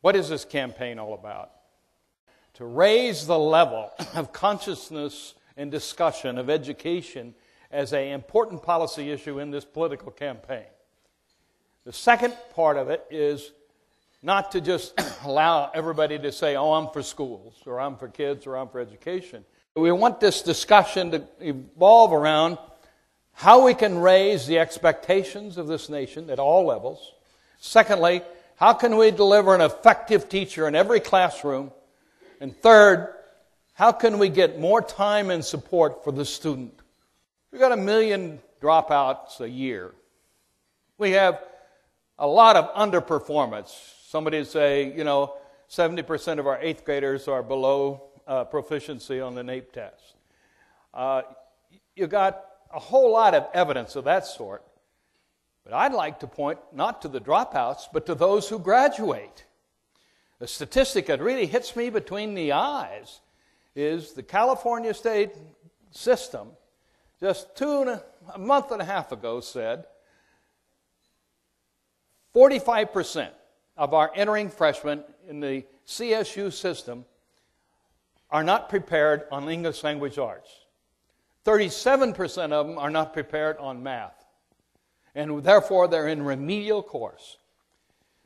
What is this campaign all about? To raise the level of consciousness and discussion of education as an important policy issue in this political campaign. The second part of it is not to just allow everybody to say, oh, I'm for schools, or I'm for kids, or I'm for education. We want this discussion to evolve around how we can raise the expectations of this nation at all levels. Secondly, how can we deliver an effective teacher in every classroom? And third, how can we get more time and support for the student? We've got 1 million dropouts a year. We have a lot of underperformance. Somebody would say, 70% of our 8th graders are below proficiency on the NAEP test. You got a whole lot of evidence of that sort. But I'd like to point not to the dropouts, but to those who graduate. A statistic that really hits me between the eyes is the California state system just a month and a half ago said 45% of our entering freshmen in the CSU system are not prepared on English language arts. 37% of them are not prepared on math. And therefore, they're in remedial course.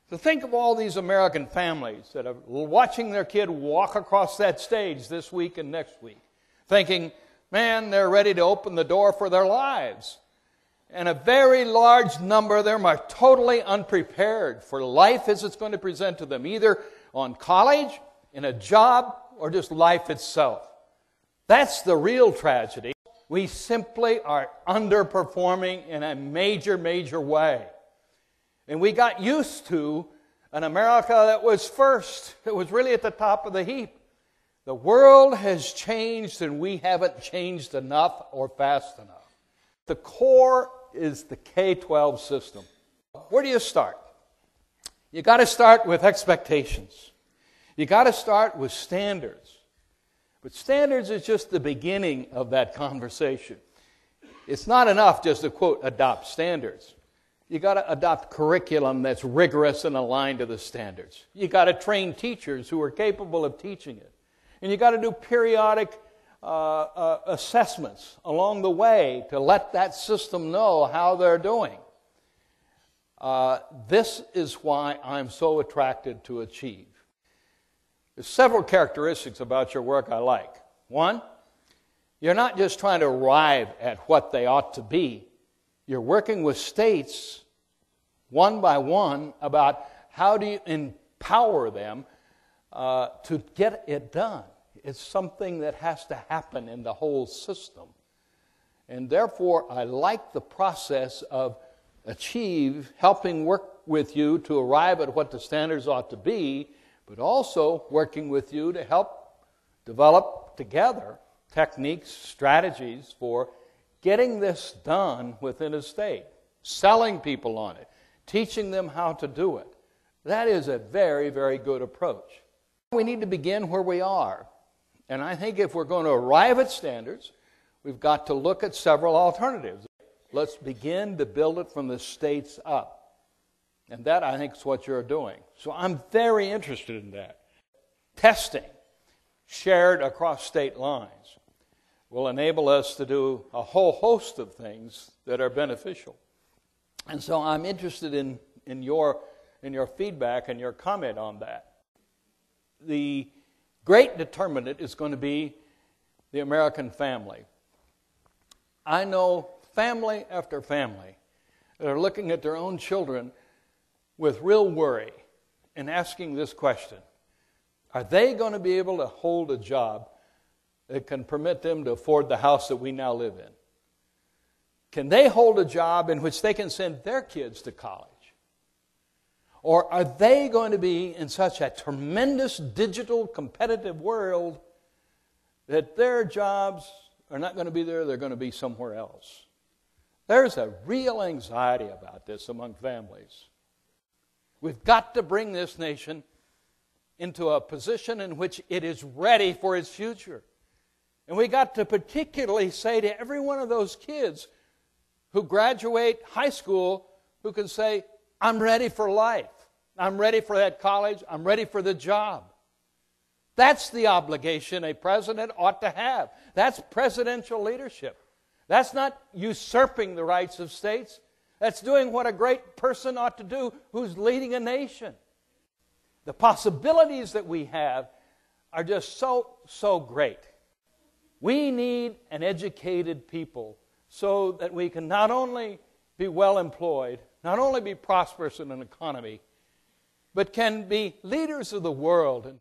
So think of all these American families that are watching their kid walk across that stage this week and next week, thinking, man, they're ready to open the door for their lives. And a very large number of them are totally unprepared for life as it's going to present to them, either on college, in a job, or just life itself. That's the real tragedy. We simply are underperforming in a major, major way. And we got used to an America that was first, that was really at the top of the heap. The world has changed and we haven't changed enough or fast enough. The core is the K-12 system. Where do you start? You got to start with expectations. You got to start with standards. But standards is just the beginning of that conversation. It's not enough just to, quote, adopt standards. You got to adopt curriculum that's rigorous and aligned to the standards. You got to train teachers who are capable of teaching it. And you got to do periodic assessments along the way to let that system know how they're doing. This is why I'm so attracted to Achieve. There's several characteristics about your work I like. One, you're not just trying to arrive at what they ought to be. You're working with states one by one about how do you empower them to get it done. It's something that has to happen in the whole system. And therefore, I like the process of Achieve helping work with you to arrive at what the standards ought to be, but also working with you to help develop together techniques, strategies for getting this done within a state, selling people on it, teaching them how to do it. That is a very, very good approach. We need to begin where we are. And I think if we're going to arrive at standards, we've got to look at several alternatives. Let's begin to build it from the states up. And that, I think, is what you're doing. So I'm very interested in that. Testing, shared across state lines, will enable us to do a whole host of things that are beneficial. And so I'm interested in your feedback and your comment on that. The great determinant is going to be the American family. I know family after family that are looking at their own children with real worry and asking this question: are they going to be able to hold a job that can permit them to afford the house that we now live in? Can they hold a job in which they can send their kids to college? Or are they going to be in such a tremendous digital competitive world that their jobs are not going to be there, they're going to be somewhere else? There's a real anxiety about this among families. We've got to bring this nation into a position in which it is ready for its future. And we got to particularly say to every one of those kids who graduate high school who can say, I'm ready for life. I'm ready for that college. I'm ready for the job. That's the obligation a president ought to have. That's presidential leadership. That's not usurping the rights of states. That's doing what a great person ought to do who's leading a nation. The possibilities that we have are just so great. We need an educated people so that we can not only be well employed, not only be prosperous in an economy, but can be leaders of the world and